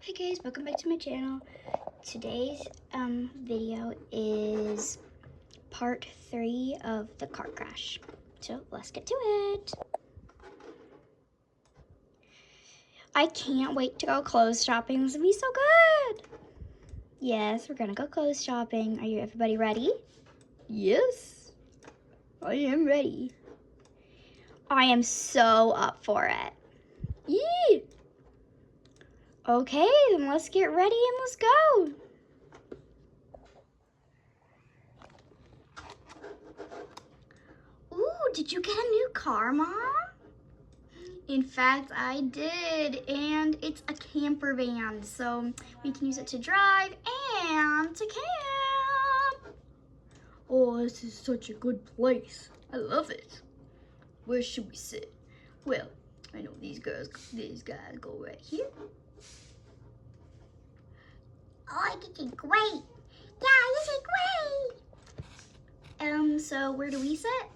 Hey guys, welcome back to my channel. Today's video is part 3 of the car crash. So let's get to it. I can't wait to go clothes shopping. This will be so good. Yes, we're gonna go clothes shopping. Are you everybody ready? Yes, I am ready. I am so up for it. Yee! Okay, then let's get ready and let's go. Ooh, did you get a new car, Mom? In fact, I did, and it's a camper van, so we can use it to drive and to camp. Oh, this is such a good place. I love it. Where should we sit? Well, I know these guys go right here. Oh, this is great. Yeah, this is great. So where do we sit?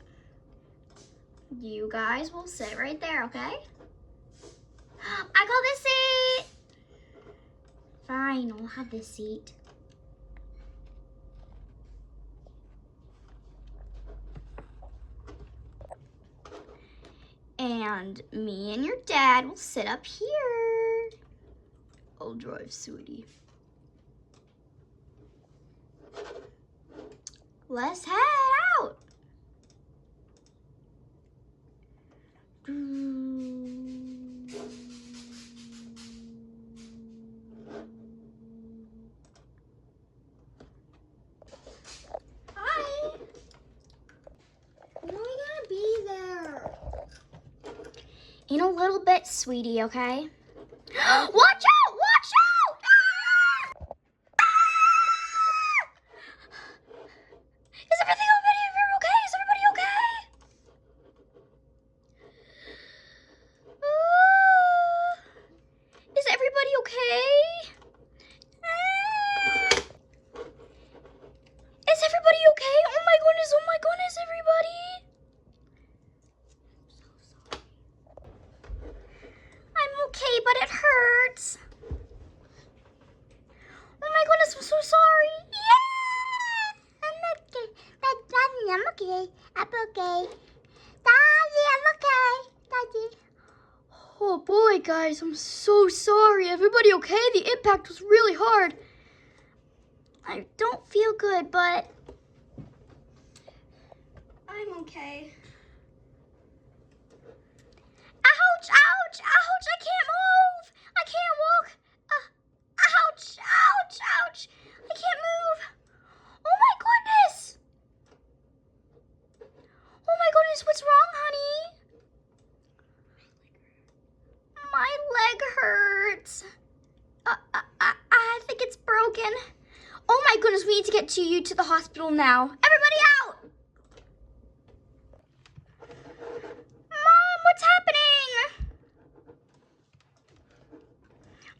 You guys will sit right there, okay? I call this seat. Fine, I'll have this seat. And me and your dad will sit up here. I'll drive, sweetie. Let's head out. Hi. When are we gonna be there? In a little bit, sweetie, okay? Watch out! Watch out! Ah! Ah! Is everything okay? Is everybody okay? Is everybody okay? Is everybody okay? Oh my goodness, everybody. I'm okay, but it hurts. Oh my goodness, I'm so sorry. Yeah! I'm okay. Daddy, I'm okay. I'm okay. Daddy, I'm okay. Daddy. Oh boy, guys, I'm so sorry. Everybody okay? The impact was really hard. I don't feel good, but I'm okay. Ouch, ouch, ouch, I can't move. I can't walk. Ouch, ouch, ouch. I can't move. Oh my goodness. Oh my goodness, what's wrong, honey? My leg hurts. I think it's broken. Oh my goodness, we need to get you to the hospital now. Everybody out! Mom, what's happening?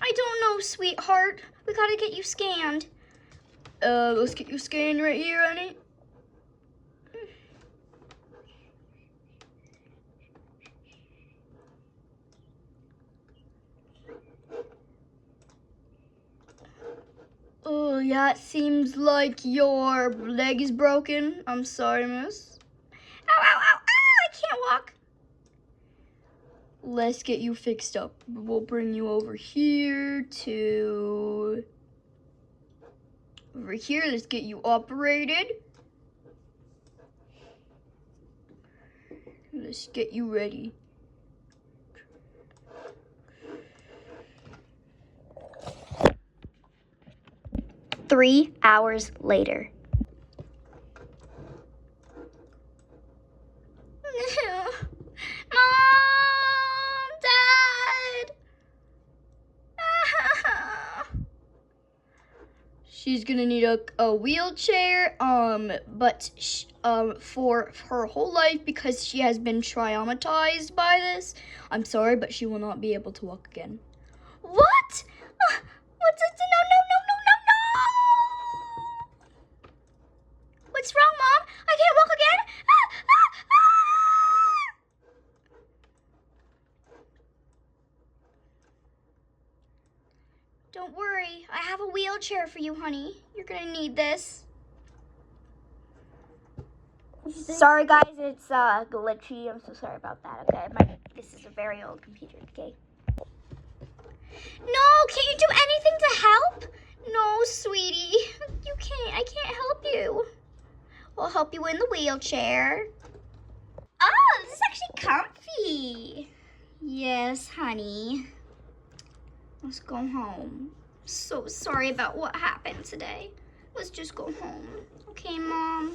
I don't know, sweetheart. We gotta get you scanned. Let's get you scanned right here, honey. Oh, yeah, it seems like your leg is broken. I'm sorry, miss. Ow, ow, ow, ow, I can't walk. Let's get you fixed up. We'll bring you over here to... Over here, let's get you operated. Let's get you ready. Three hours later. Mom, Dad. She's gonna need a wheelchair, but for her whole life, because she has been traumatized by this. I'm sorry, but she will not be able to walk again. What? What's this? No, no, no, no, no, no! What's wrong, Mom? I can't walk again? Don't worry, I have a wheelchair for you, honey. You're gonna need this. Sorry guys, it's glitchy. I'm so sorry about that, okay? This is a very old computer, okay? No, can't you do anything to help? No, sweetie, you can't. I can't help you. I'll help you in the wheelchair. Oh, this is actually comfy. Yes, honey. Let's go home. So sorry about what happened today. Let's just go home. Okay, Mom?